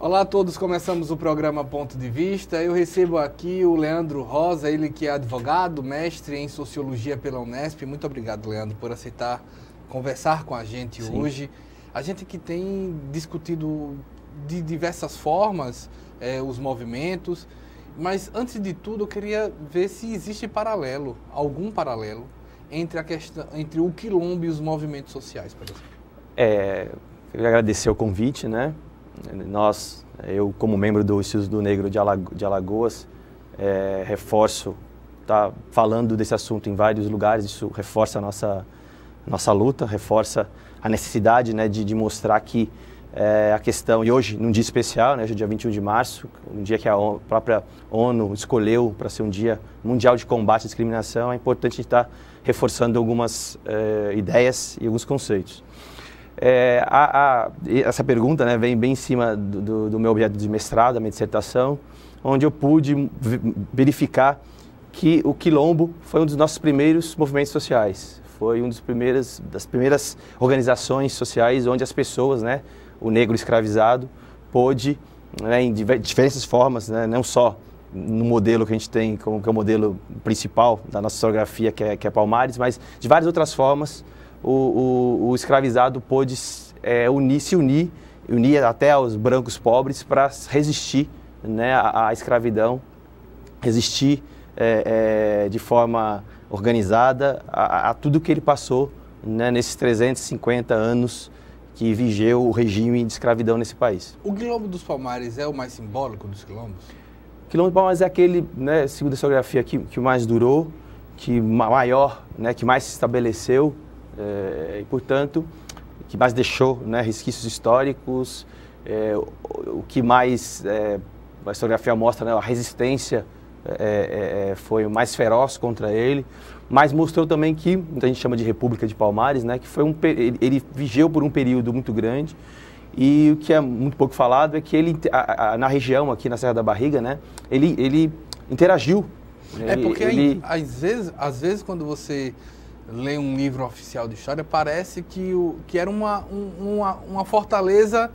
Olá a todos, começamos o programa Ponto de Vista. Eu recebo aqui o Leandro Rosa, ele que é advogado, mestre em Sociologia pela Unesp. Muito obrigado, Leandro, por aceitar conversar com a gente hoje. A gente que tem discutido de diversas formas os movimentos, mas antes de tudo eu queria ver se existe algum paralelo entre a questão, entre o quilombo e os movimentos sociais, por exemplo. Eu queria agradecer o convite, né? Eu como membro do Instituto do Negro de Alagoas, reforço, tá falando desse assunto em vários lugares, isso reforça a nossa luta, reforça a necessidade, né, de mostrar que a questão, e hoje, num dia especial, né, hoje é dia 21 de março, um dia que a própria ONU escolheu para ser um dia mundial de combate à discriminação, é importante a gente estar reforçando algumas ideias e alguns conceitos. Essa pergunta, né, vem bem em cima do meu objeto de mestrado, da minha dissertação, onde eu pude verificar que o quilombo foi um dos nossos primeiros movimentos sociais. Foi uma das primeiras organizações sociais onde as pessoas, né, o negro escravizado, pôde, né, em diferentes formas, né, não só no modelo que a gente tem, que é o modelo principal da nossa historiografia, que é Palmares, mas de várias outras formas, o escravizado pôde se unir até aos brancos pobres para resistir, né, à escravidão, resistir de forma organizada a tudo que ele passou, né, nesses 350 anos que vigeu o regime de escravidão nesse país. O Quilombo dos Palmares é o mais simbólico dos quilombos? O Quilombo dos Palmares é aquele, né, segundo a historiografia, que mais durou, que maior, né, que mais se estabeleceu, e, portanto, que mais deixou, né, resquícios históricos, o que mais a historiografia mostra, né, a resistência foi o mais feroz contra ele, mas mostrou também que, muita gente chama de República de Palmares, né, que foi ele vigeu por um período muito grande, e o que é muito pouco falado é que ele, na região, aqui na Serra da Barriga, né, ele interagiu. Porque às vezes quando você lê um livro oficial de história, parece que era uma fortaleza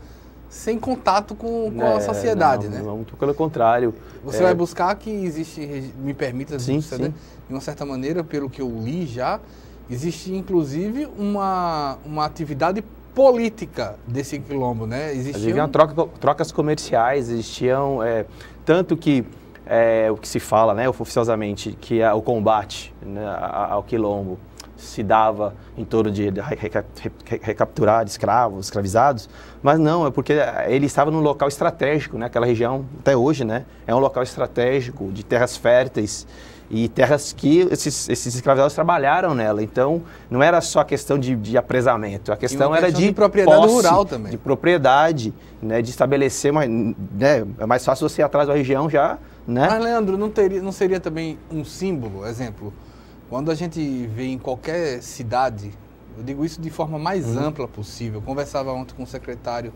sem contato com a sociedade, né? Não, muito pelo contrário. Você vai buscar que existe, me permita, sim. De uma certa maneira, pelo que eu li já, existe inclusive uma atividade política desse quilombo, né? Existiam trocas comerciais, existiam, tanto que o que se fala, né, oficiosamente, que o combate, né, ao quilombo se dava em torno de recapturar escravizados, mas não, é porque ele estava num local estratégico, né? Aquela região, até hoje, né, é um local estratégico de terras férteis e terras que esses escravizados trabalharam nela. Então, não era só questão de apresamento, a questão era de propriedade posse, rural também. de propriedade, né, de estabelecer, né, é mais fácil você ir atrás da região já, né? Mas, Leandro, não seria também um símbolo, exemplo, quando a gente vê em qualquer cidade, eu digo isso de forma mais ampla possível. Eu conversava ontem com o secretário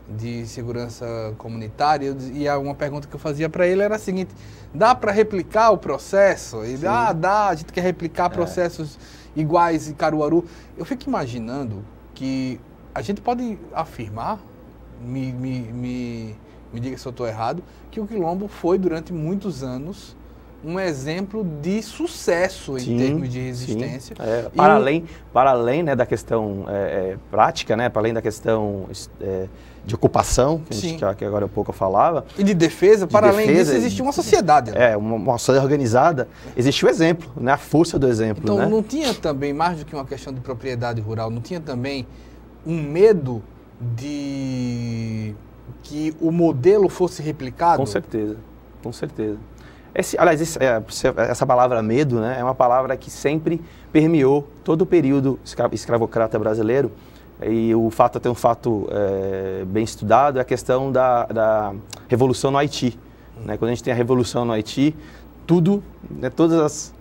de Segurança Comunitária e uma pergunta que eu fazia para ele era a seguinte: dá para replicar o processo? Ele, dá, a gente quer replicar processos iguais em Caruaru. Eu fico imaginando que a gente pode afirmar, me diga se eu estou errado, que o quilombo foi durante muitos anos um exemplo de sucesso em termos de resistência. Para além, né, da questão prática, né, para além da questão de ocupação, que agora há pouco eu falava. E de defesa, além disso, existia uma sociedade. Né? Uma sociedade organizada, existe o exemplo, né, a força do exemplo. Então, né? Não tinha também, mais do que uma questão de propriedade rural, não tinha também um medo de que o modelo fosse replicado? Com certeza, com certeza. Aliás, essa palavra medo, né, é uma palavra que sempre permeou todo o período escravocrata brasileiro. E tem um fato bem estudado, é a questão da Revolução no Haiti. Né? Quando a gente tem a Revolução no Haiti, né, todos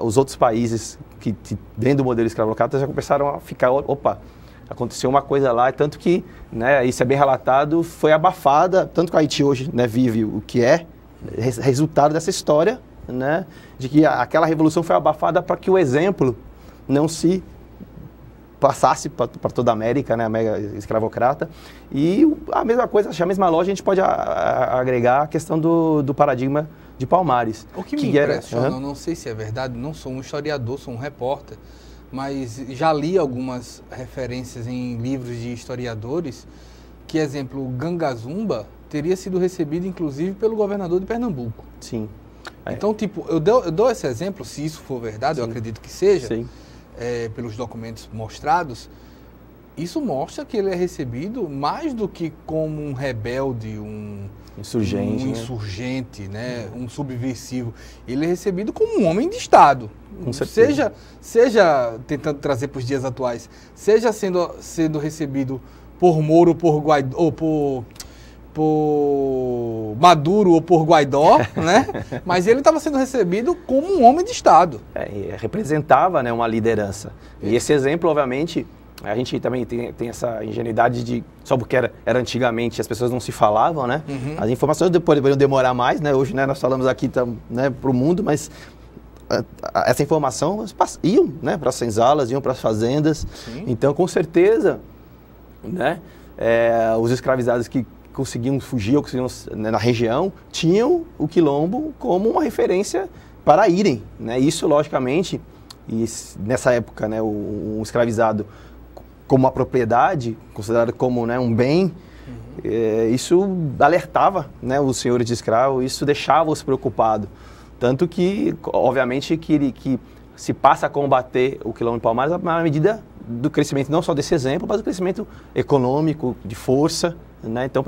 os outros países que vêm do modelo escravocrata já começaram a ficar, opa, aconteceu uma coisa lá, tanto que, né, isso é bem relatado, foi abafada, tanto que o Haiti hoje, né, vive o que é resultado dessa história, né, de que aquela revolução foi abafada para que o exemplo não se passasse para toda a América, né, a América escravocrata. E a mesma coisa, a mesma lógica, a gente pode agregar a questão do paradigma de Palmares. O que me impressiona, eu não sei se é verdade, não sou um historiador, sou um repórter, mas já li algumas referências em livros de historiadores que, exemplo, o Gangazumba teria sido recebido, inclusive, pelo governador de Pernambuco. Sim. Então, tipo, eu dou esse exemplo, se isso for verdade, Sim. eu acredito que seja, Sim. Pelos documentos mostrados, isso mostra que ele é recebido mais do que como um rebelde, um insurgente, né? Um subversivo. Ele é recebido como um homem de Estado. Com certeza. Seja tentando trazer para os dias atuais, seja sendo recebido por Moro, por Guaidó, ou por Maduro ou por Guaidó, né? Mas ele estava sendo recebido como um homem de Estado. Representava, né, uma liderança. E esse exemplo, obviamente, a gente também tem essa ingenuidade de, só porque era antigamente, as pessoas não se falavam, né? Uhum. As informações poderiam demorar mais, né? Hoje, né, nós falamos aqui, né, para o mundo, mas essa informação iam, né, para as senzalas, iam para as fazendas. Sim. Então, com certeza, né, os escravizados que conseguiam fugir, ou conseguiam, né, na região, tinham o quilombo como uma referência para irem, né? Isso, logicamente, e nessa época, né, um escravizado como uma propriedade, considerado como, né, um bem, isso alertava, né, os senhores de escravo, isso deixava-os preocupados. Tanto que, obviamente, que se passa a combater o quilombo de Palmares na medida do crescimento, não só desse exemplo, mas do crescimento econômico, de força, né? Então,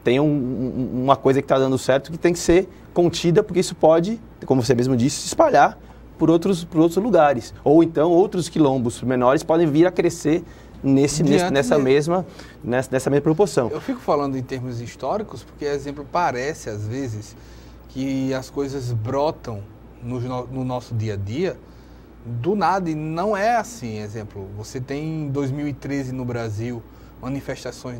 tem uma coisa que está dando certo que tem que ser contida, porque isso pode, como você mesmo disse, se espalhar por outros lugares. Ou então, outros quilombos menores podem vir a crescer nessa mesma proporção. Eu fico falando em termos históricos, porque, exemplo, parece, às vezes, que as coisas brotam no nosso dia a dia do nada, e não é assim. Exemplo, você tem em 2013 no Brasil manifestações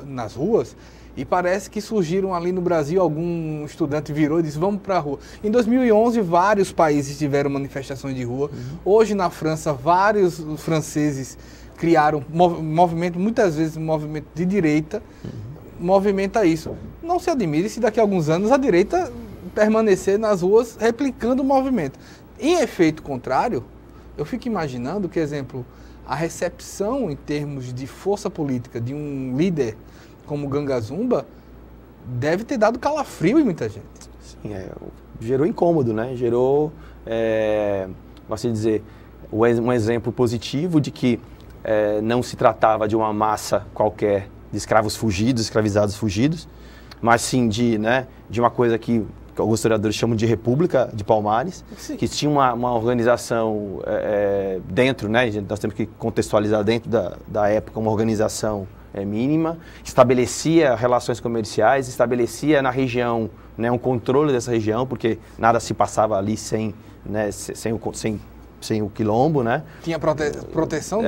nas ruas, e parece que surgiram ali no Brasil, algum estudante virou e disse, vamos para a rua. Em 2011, vários países tiveram manifestações de rua. Hoje, na França, vários franceses criaram movimento, muitas vezes um movimento de direita, movimenta isso. Não se admire se daqui a alguns anos a direita permanecer nas ruas replicando o movimento. Em efeito contrário, eu fico imaginando que, exemplo, a recepção em termos de força política de um líder como Gangazumba deve ter dado calafrio em muita gente. Sim, gerou incômodo, né? Gerou, posso dizer, um exemplo positivo de que não se tratava de uma massa qualquer de escravos fugidos, escravizados fugidos, mas sim de uma coisa que alguns historiadores chamam de República de Palmares, sim, que tinha uma organização dentro, né? Nós temos que contextualizar dentro da época, uma organização mínima, estabelecia relações comerciais, estabelecia na região, né, um controle dessa região, porque nada se passava ali sem o quilombo, né? Tinha proteção?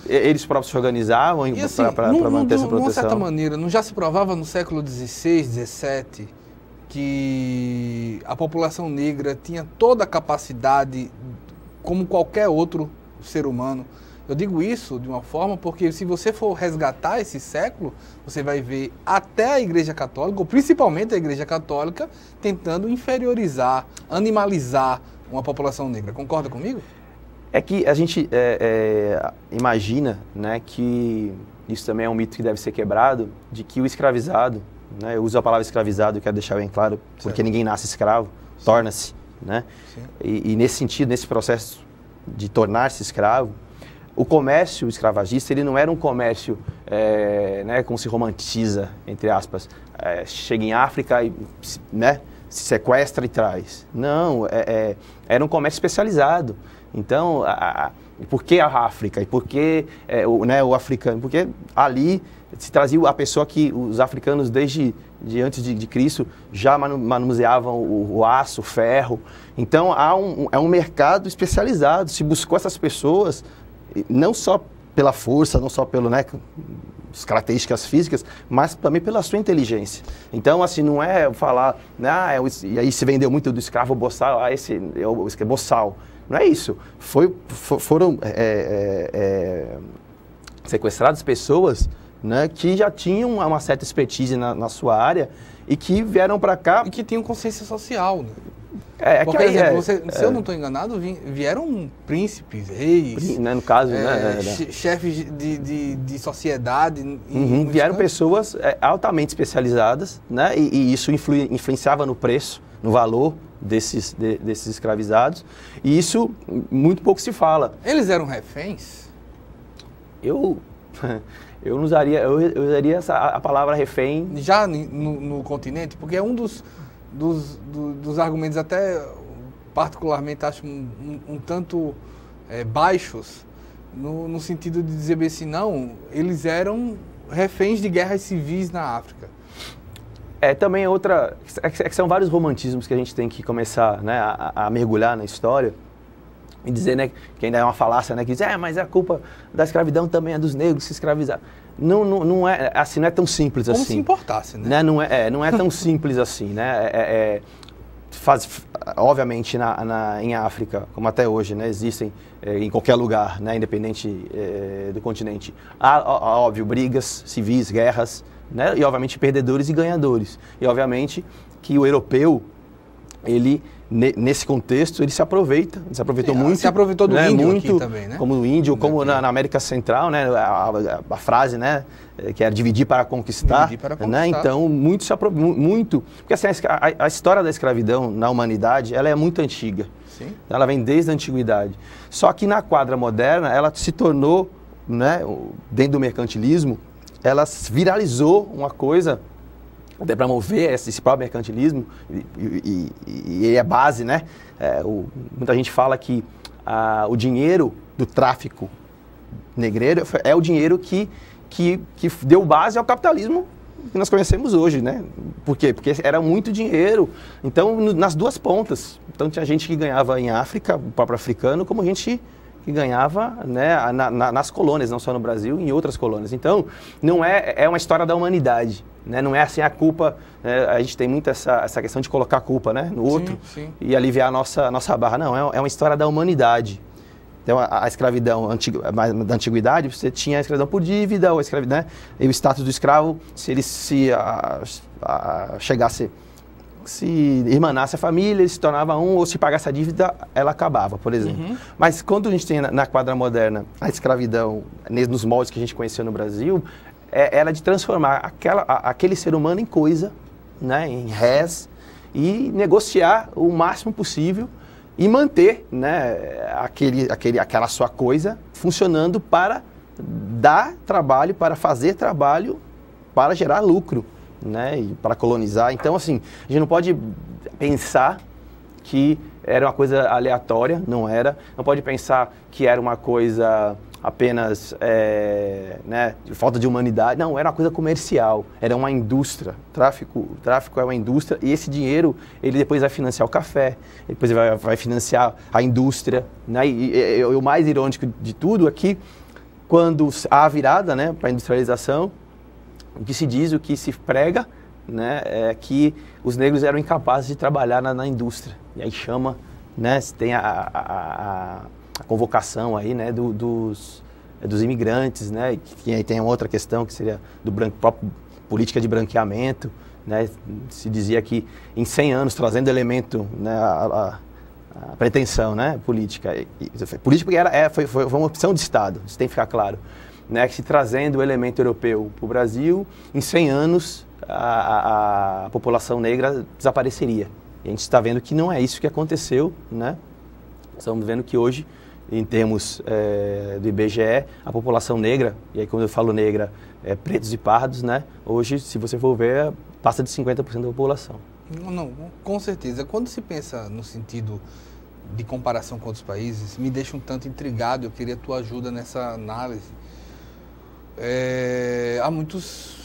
Eles próprios se organizavam assim, para manter essa proteção. De certa maneira, não já se provava no século XVI, XVII, que a população negra tinha toda a capacidade, como qualquer outro ser humano. Eu digo isso de uma forma porque se você for resgatar esse século, você vai ver até a Igreja Católica, ou principalmente a Igreja Católica, tentando inferiorizar, animalizar uma população negra. Concorda comigo? É que a gente imagina, né, que isso também é um mito que deve ser quebrado, de que o escravizado, né, eu uso a palavra escravizado, quero deixar bem claro, porque certo, ninguém nasce escravo, torna-se, né? E nesse sentido, nesse processo de tornar-se escravo, o comércio escravagista, ele não era um comércio, né, como se romantiza, entre aspas, chega em África e, né, se sequestra e traz. Não, era um comércio especializado. Então, por que a África? E por que o africano? Porque ali se trazia a pessoa que os africanos, desde antes de Cristo, já manuseavam o aço, o ferro. Então, é um mercado especializado. Se buscou essas pessoas, não só pela força, não só pelo, né, as características físicas, mas também pela sua inteligência. Então, assim, não é falar, e aí se vendeu muito do escravo boçal, esse é o boçal. Não é isso. Foram sequestradas pessoas, né, que já tinham uma certa expertise na sua área e que vieram para cá... E que tinham consciência social, né? Porque, por exemplo, se eu não estou enganado, vieram príncipes, reis, né, no caso, chefes de sociedade. Vieram pessoas altamente especializadas, né, e isso influenciava no preço, no valor desses escravizados, e isso muito pouco se fala. Eles eram reféns? Eu não usaria, eu usaria a palavra refém... Já no continente? Porque é um dos argumentos até particularmente acho um tanto baixos, no sentido de dizer bem assim, não, eles eram reféns de guerras civis na África. Também outra... que são vários romantismos que a gente tem que começar, né, a mergulhar na história e dizer, né, que ainda é uma falácia, né, que diz, mas a culpa da escravidão também é dos negros se escravizar. Não é assim, não é tão simples assim. Como se importasse, né? Não é tão simples assim, né? Obviamente em África, como até hoje, né, existem em qualquer lugar, né, independente do continente, há, óbvio, brigas civis, guerras, né, e obviamente perdedores e ganhadores. E obviamente que o europeu, ele nesse contexto, ele se aproveitou muito. Se aproveitou do índio muito, aqui também, né? Como o índio, como na América Central, né? A frase, né? Que era dividir para conquistar. Dividir para conquistar. Né? Então, muito... Porque assim, a história da escravidão na humanidade, ela é muito antiga. Sim. Ela vem desde a antiguidade. Só que na quadra moderna, ela se tornou, né? Dentro do mercantilismo, ela viralizou uma coisa... até para mover esse próprio mercantilismo, e é base, né? Muita gente fala que o dinheiro do tráfico negreiro é o dinheiro que deu base ao capitalismo que nós conhecemos hoje, né? Por quê? Porque era muito dinheiro. Então, nas duas pontas. Então, tinha gente que ganhava em África, o próprio africano, como gente que ganhava, né, nas colônias, não só no Brasil, em outras colônias. Então, não é uma história da humanidade, né? Não é assim a culpa, a gente tem muito essa questão de colocar a culpa, né, no outro, sim. E aliviar a nossa barra. Não, é uma história da humanidade. Então, a escravidão da antiguidade, você tinha a escravidão por dívida, ou né, e o status do escravo, se ele chegasse... se irmanasse a família, ele se tornava ou se pagasse a dívida, ela acabava, por exemplo. Uhum. Mas quando a gente tem na quadra moderna a escravidão, nos moldes que a gente conheceu no Brasil, era de transformar aquele ser humano em coisa, né, em res, e negociar o máximo possível e manter, né, aquela sua coisa funcionando para dar trabalho, para fazer trabalho, para gerar lucro, né, e para colonizar. Então, assim, a gente não pode pensar que era uma coisa aleatória, não era. Não pode pensar que era uma coisa apenas, né, de falta de humanidade. Não, era uma coisa comercial, era uma indústria. Tráfico é uma indústria e esse dinheiro, ele depois vai financiar o café, depois vai financiar a indústria, né, e o mais irônico de tudo é que quando há a virada, né, para a industrialização, o que se diz, o que se prega, né, é que os negros eram incapazes de trabalhar na indústria. E aí chama, né, tem a convocação aí, né, dos imigrantes, né, que aí tem outra questão que seria do próprio política de branqueamento, né, se dizia que em 100 anos, trazendo elemento, né, a pretensão, né, política. Política foi uma opção de Estado, isso tem que ficar claro. Né, que se trazendo o elemento europeu para o Brasil, em 100 anos a população negra desapareceria. E a gente está vendo que não é isso que aconteceu, né? Estamos vendo que hoje, em termos do IBGE, a população negra, e aí quando eu falo negra, pretos e pardos, né? Hoje, se você for ver, passa de 50% da população. Não, com certeza. Quando se pensa no sentido de comparação com outros países, me deixa um tanto intrigado, eu queria a tua ajuda nessa análise. Há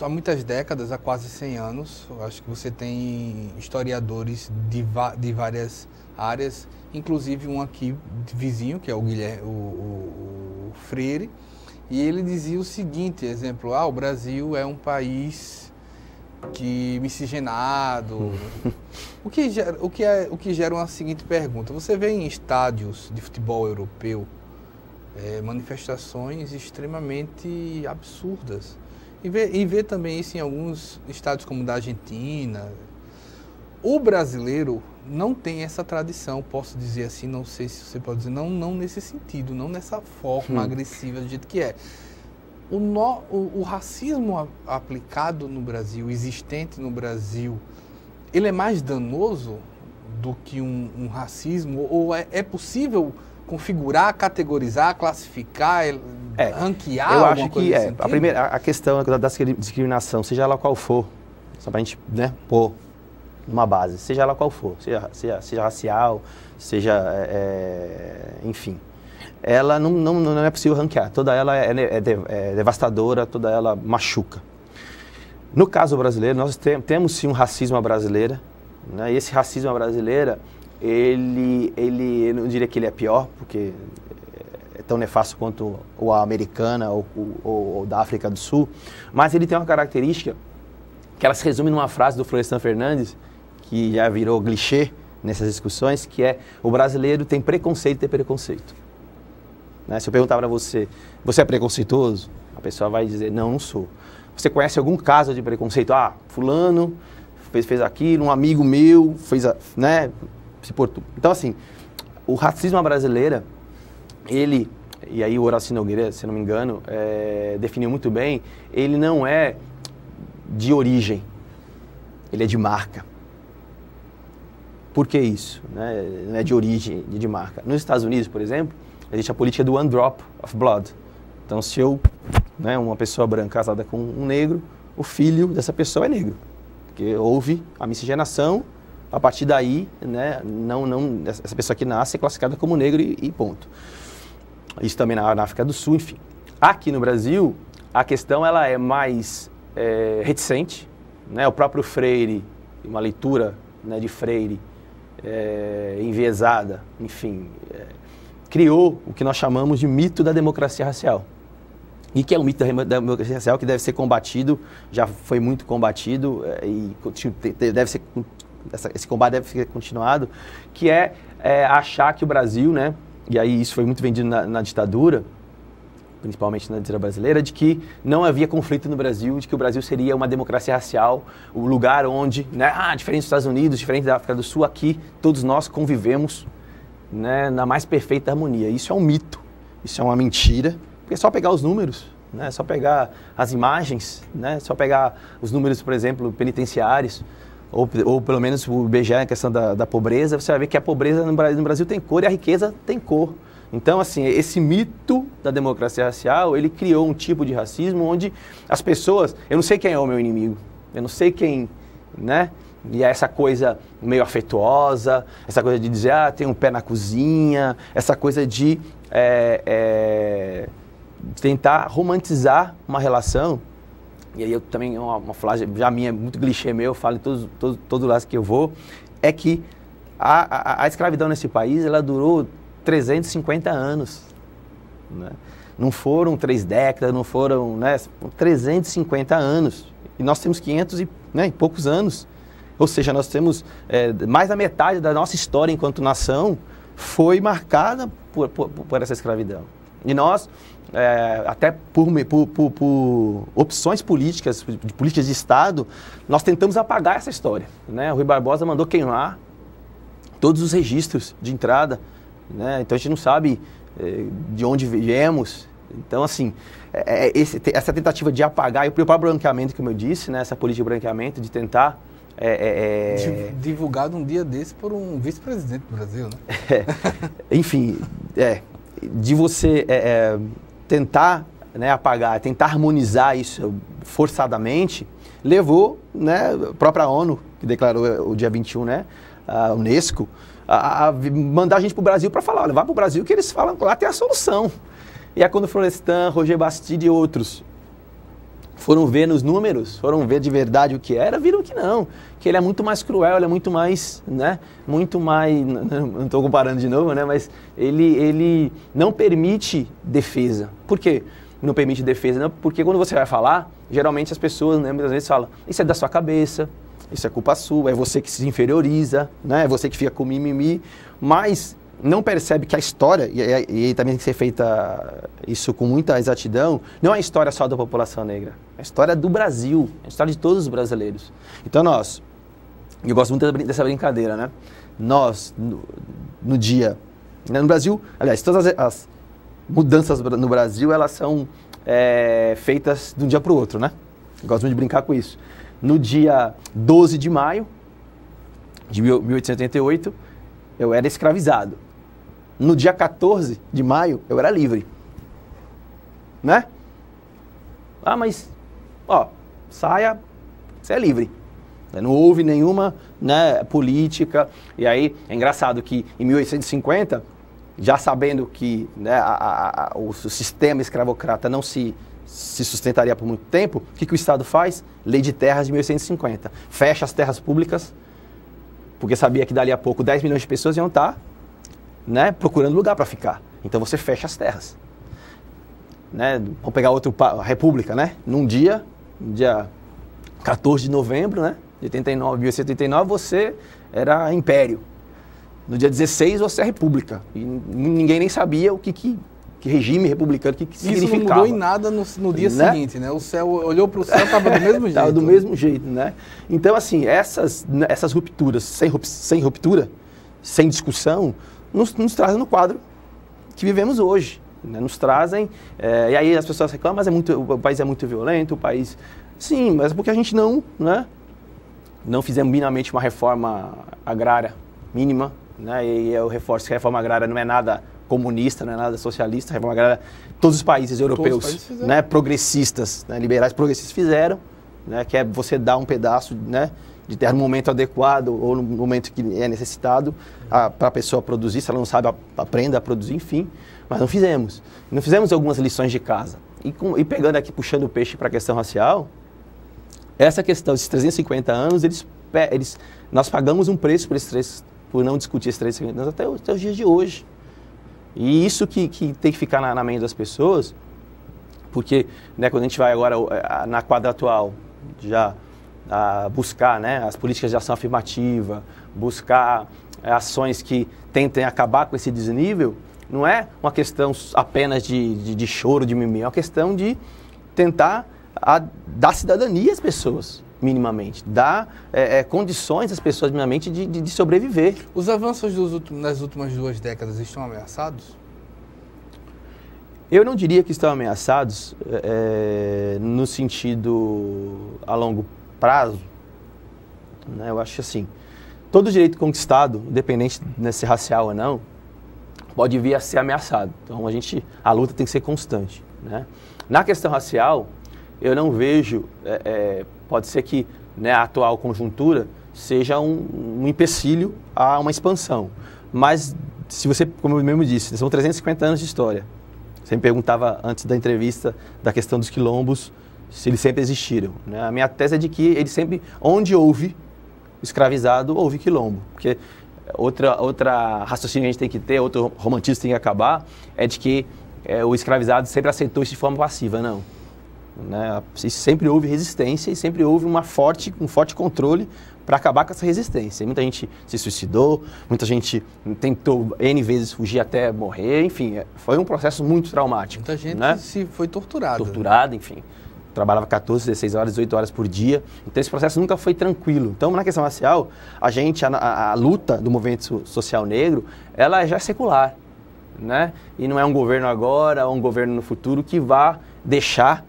muitas décadas, há quase 100 anos, eu acho que você tem historiadores de várias áreas, inclusive um aqui vizinho, que é o Freire, e ele dizia o seguinte, exemplo, o Brasil é um país que miscigenado. O que gera uma seguinte pergunta. Você vê em estádios de futebol europeu manifestações extremamente absurdas. E vê também isso em alguns estádios como o da Argentina. O brasileiro não tem essa tradição, posso dizer assim, não sei se você pode dizer, não nesse sentido, não nessa forma agressiva do jeito que é. O racismo aplicado no Brasil, existente no Brasil, ele é mais danoso do que um racismo? Ou é possível configurar, categorizar, classificar, ranquear? Eu acho que a questão da discriminação, seja ela qual for, só para a gente pôr numa base, seja ela qual for, seja racial, seja, enfim, ela não é possível ranquear, toda ela é devastadora, toda ela machuca. No caso brasileiro, nós temos sim um racismo à brasileira, né? E esse racismo à brasileira, eu não diria que ele é pior, porque é tão nefasto quanto o americana ou da África do Sul, mas ele tem uma característica que ela se resume numa frase do Florestan Fernandes, que já virou clichê nessas discussões, que é: o brasileiro tem preconceito e tem preconceito. Né? Se eu perguntar para você, você é preconceituoso? A pessoa vai dizer, não sou. Você conhece algum caso de preconceito? Fulano fez aquilo, um amigo meu fez, se portou. Então, assim, o racismo à brasileira, e aí o Horácio Nogueira, se não me engano, definiu muito bem, ele não é de origem, ele é de marca. Por que isso? Não é de origem, de marca. Nos Estados Unidos, por exemplo, existe a política do one drop of blood. Então, se uma pessoa branca casada com um negro, o filho dessa pessoa é negro. Porque houve a miscigenação, a partir daí, essa pessoa que nasce é classificada como negro e ponto. Isso também na África do Sul, enfim. Aqui no Brasil, a questão ela é mais reticente. O próprio Freire, uma leitura de Freire enviesada, enfim, criou o que nós chamamos de mito da democracia racial. E que é um mito da democracia racial que deve ser combatido, já foi muito combatido esse combate deve ser continuado, que é achar que o Brasil, e aí isso foi muito vendido na ditadura, principalmente na ditadura brasileira, de que não havia conflito no Brasil, de que o Brasil seria uma democracia racial, o lugar onde, diferente dos Estados Unidos, diferente da África do Sul, aqui todos nós convivemos na mais perfeita harmonia. Isso é um mito, isso é uma mentira, porque é só pegar os números, é só pegar as imagens, é só pegar os números, por exemplo, penitenciários, ou pelo menos o IBGE, a questão da pobreza, você vai ver que a pobreza no Brasil tem cor e a riqueza tem cor. Então, assim, esse mito da democracia racial, ele criou um tipo de racismo onde as pessoas, eu não sei quem é o meu inimigo, eu não sei quem, E é essa coisa meio afetuosa, essa coisa de dizer, tem um pé na cozinha, essa coisa de tentar romantizar uma relação. E aí eu também, uma frase já minha, muito clichê meu, eu falo em todo lado que eu vou, é que a escravidão nesse país, ela durou 350 anos. Não foram 3 décadas, não foram 350 anos. E nós temos 500 e poucos anos. Ou seja, nós temos mais da metade da nossa história enquanto nação foi marcada por essa escravidão. E nós, até por opções políticas, de políticas de Estado, nós tentamos apagar essa história. O Rui Barbosa mandou queimar todos os registros de entrada. Então a gente não sabe de onde viemos. Então, assim, essa tentativa de apagar, e o próprio branqueamento, como eu disse, essa política de branqueamento, de tentar... divulgado um dia desse por um vice-presidente do Brasil, Enfim, de você tentar apagar, tentar harmonizar isso forçadamente, levou a própria ONU, que declarou o dia 21, a Unesco, a mandar a gente para o Brasil para falar, levar para o Brasil que eles falam, lá tem a solução. E aí quando Florestan, Roger Bastide e outros foram ver nos números, foram ver de verdade o que era, viram que não, que ele é muito mais cruel, ele é muito mais, muito mais, não estou comparando de novo, mas ele não permite defesa. Por quê? não permite defesa, não, porque quando você vai falar, geralmente as pessoas, né, muitas vezes falam, isso é da sua cabeça, isso é culpa sua, é você que se inferioriza, né, é você que fica com mimimi, mas não percebe que a história, e também tem que ser feita isso com muita exatidão, não é a história só da população negra, é a história do Brasil, é a história de todos os brasileiros. Então eu gosto muito dessa brincadeira, né? Nós, no dia, né, no Brasil, aliás, todas as mudanças no Brasil, elas são feitas de um dia para o outro, né? Eu gosto muito de brincar com isso. No dia 12 de maio de 1888, eu era escravizado. No dia 14 de maio, eu era livre. Né? Ah, mas, saia, você é livre. Não houve nenhuma, né, política. E aí, é engraçado que em 1850, já sabendo que, né, o sistema escravocrata não se sustentaria por muito tempo, o que o Estado faz? Lei de terras de 1850. Fecha as terras públicas, porque sabia que dali a pouco 10 milhões de pessoas iam estar, né, procurando lugar para ficar. Então você fecha as terras. Né? Vamos pegar a República, né? Num dia 14 de novembro, né, de 1889, você era império. No dia 16, você é república. E ninguém nem sabia o que regime republicano, que significava. Isso não mudou em nada no dia seguinte, né? O céu, olhou para o céu, estava do mesmo jeito. Estava do mesmo jeito, né? Então, assim, essas rupturas, sem ruptura, sem discussão, nos trazem no quadro que vivemos hoje. Né? Nos trazem, e aí as pessoas reclamam, mas o país é muito violento, o país... Sim, mas é porque a gente não fizemos minimamente uma reforma agrária mínima, né? E eu reforço que a reforma agrária não é nada comunista, não é nada socialista, a reforma agrária todos os países europeus, né, progressisas, né, liberais progressistas fizeram, né, que é você dar um pedaço, né, de terra no momento adequado ou no momento que é necessitado para a pessoa produzir, se ela não sabe, aprenda a produzir, enfim, mas não fizemos. Não fizemos algumas lições de casa. E pegando aqui, puxando o peixe para a questão racial, essa questão, esses 350 anos, nós pagamos um preço por não discutir esses 350 anos até os dias de hoje. E isso que tem que ficar na mente das pessoas, porque, né, quando a gente vai agora na quadra atual, já buscar, né, as políticas de ação afirmativa, buscar ações que tentem acabar com esse desnível, não é uma questão apenas de choro, de mimimi, é uma questão de tentar dar cidadania às pessoas, minimamente, dar condições às pessoas, minimamente, de sobreviver. Os avanços nas últimas 2 décadas estão ameaçados? Eu não diria que estão ameaçados no sentido a longo prazo. Né? Eu acho assim, todo direito conquistado, independente de ser racial ou não, pode vir a ser ameaçado. Então a luta tem que ser constante. Né? Na questão racial, eu não vejo, pode ser que, né, a atual conjuntura seja um empecilho a uma expansão. Mas, se você, como eu mesmo disse, são 350 anos de história. Você me perguntava antes da entrevista da questão dos quilombos, se eles sempre existiram. Né? A minha tese é de que eles sempre, onde houve escravizado, houve quilombo. Porque outra raciocínio que a gente tem que ter, outro romantismo tem que acabar, é de que o escravizado sempre aceitou isso de forma passiva. Não. Né? Sempre houve resistência e sempre houve um forte controle para acabar com essa resistência. Muita gente se suicidou, muita gente tentou N vezes fugir até morrer, enfim, foi um processo muito traumático. Muita gente, né? foi torturada. Torturada, enfim. Trabalhava 14, 16 horas, 18 horas por dia. Então esse processo nunca foi tranquilo. Então, na questão racial, a luta do movimento social negro, ela já é secular. Né? E não é um governo agora ou um governo no futuro que vá deixar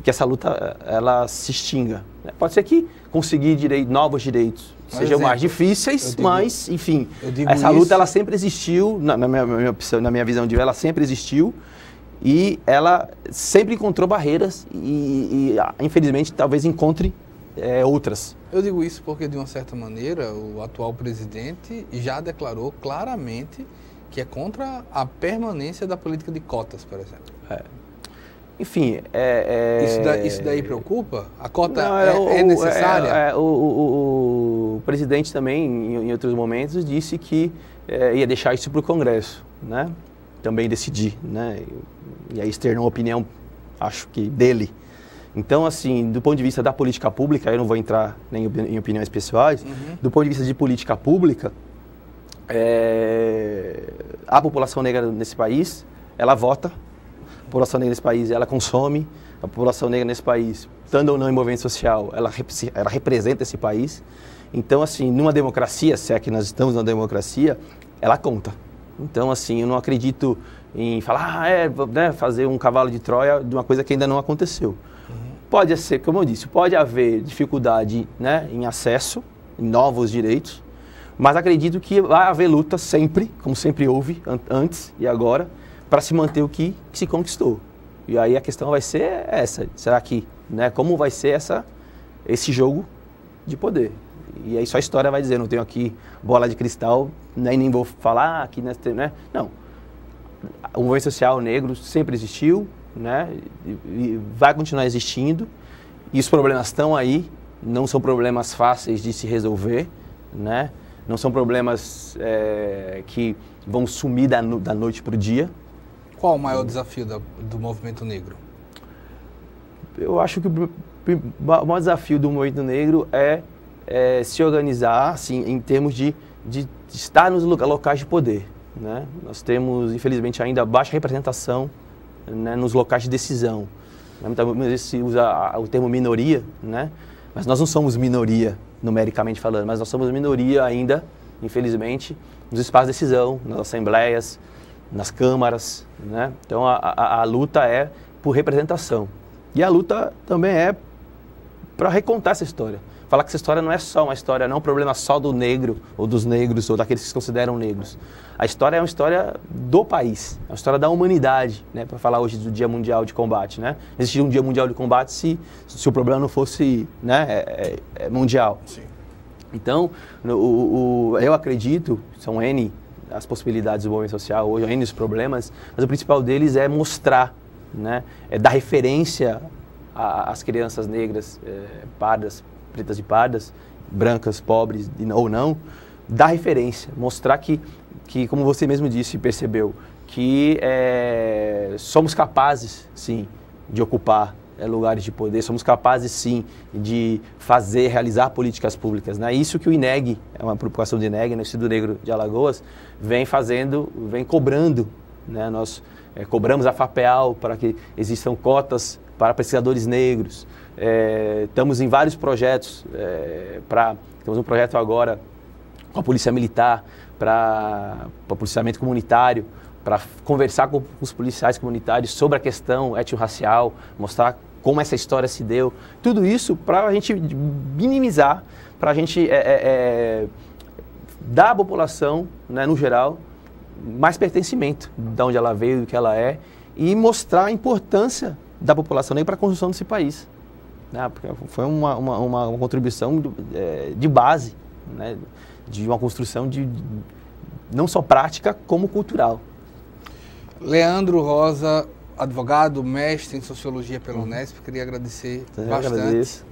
que essa luta ela se extinga. Pode ser que conseguir novos direitos sejam mais difíceis, mas, enfim, essa luta ela sempre existiu, na minha visão de ver, ela sempre existiu e ela sempre encontrou barreiras e infelizmente, talvez encontre outras. Eu digo isso porque, de uma certa maneira, o atual presidente já declarou claramente que é contra a permanência da política de cotas, por exemplo. Enfim, Isso daí preocupa? A cota é necessária? O presidente também, em outros momentos, disse que ia deixar isso para o Congresso, né? Também decidir, né? E aí externou uma opinião acho que dele. Então, assim, do ponto de vista da política pública, eu não vou entrar nem em opiniões pessoais, do ponto de vista de política pública, a população negra nesse país, ela vota, a população negra nesse país, ela consome, a população negra nesse país, estando ou não em movimento social, ela representa esse país. Então, assim, numa democracia, se é que nós estamos numa democracia, ela conta. Então, assim, eu não acredito em falar, né, fazer um cavalo de Troia de uma coisa que ainda não aconteceu. Pode ser, como eu disse, pode haver dificuldade, né, em acesso, em novos direitos, mas acredito que vai haver luta sempre, como sempre houve antes e agora, para se manter o que se conquistou. E aí a questão vai ser essa, será que, né, como vai ser esse jogo de poder? E aí só a história vai dizer, não tenho aqui bola de cristal, nem vou falar aqui, né? Não, o movimento social negro sempre existiu, né, e vai continuar existindo, e os problemas estão aí, não são problemas fáceis de se resolver, né, não são problemas que vão sumir da noite para o dia. Qual o maior desafio do movimento negro? Eu acho que o maior desafio do movimento negro é se organizar, assim, em termos de estar nos locais de poder, né? Nós temos, infelizmente, ainda baixa representação, né, nos locais de decisão. Muitas vezes se usa o termo minoria, né? Mas nós não somos minoria, numericamente falando, mas nós somos minoria ainda, infelizmente, nos espaços de decisão, nas assembleias, nas câmaras, né? Então a luta é por representação. E a luta também é para recontar essa história. Falar que essa história não é só uma história, não é um problema só do negro, ou dos negros, ou daqueles que se consideram negros. A história é uma história do país, é uma história da humanidade, né? Para falar hoje do Dia Mundial de Combate, né? Existiria um Dia Mundial de Combate se o problema não fosse, né, mundial. Sim. Então, eu acredito, são N as possibilidades do movimento social, hoje N os problemas, mas o principal deles é mostrar, né? É dar referência às crianças negras, pardas, pretas e pardas, brancas, pobres ou não, dar referência, mostrar que, como você mesmo disse e percebeu, que somos capazes, sim, de ocupar lugares de poder, somos capazes, sim, de realizar políticas públicas, né? Isso que o INEG, é uma preocupação do INEG, no Instituto Negro de Alagoas, vem cobrando, né? Nós cobramos a FAPEAL para que existam cotas para pesquisadores negros. Estamos em vários projetos, temos um projeto agora com a Polícia Militar para policiamento comunitário, para conversar com os policiais comunitários sobre a questão étnico-racial, mostrar como essa história se deu. Tudo isso para a gente minimizar, para a gente dar à população, né, no geral, mais pertencimento de onde ela veio, do que ela é, e mostrar a importância da população negra para a construção desse país. Né? Porque foi uma contribuição de base, né, de uma construção não só prática, como cultural. Leandro Rosa, advogado, mestre em Sociologia pela Unesp, queria agradecer bastante.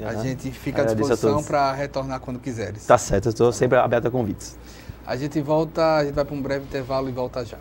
A gente fica à disposição para retornar quando quiseres. Tá certo, eu estou sempre aberto a convites. A gente vai para um breve intervalo e volta já.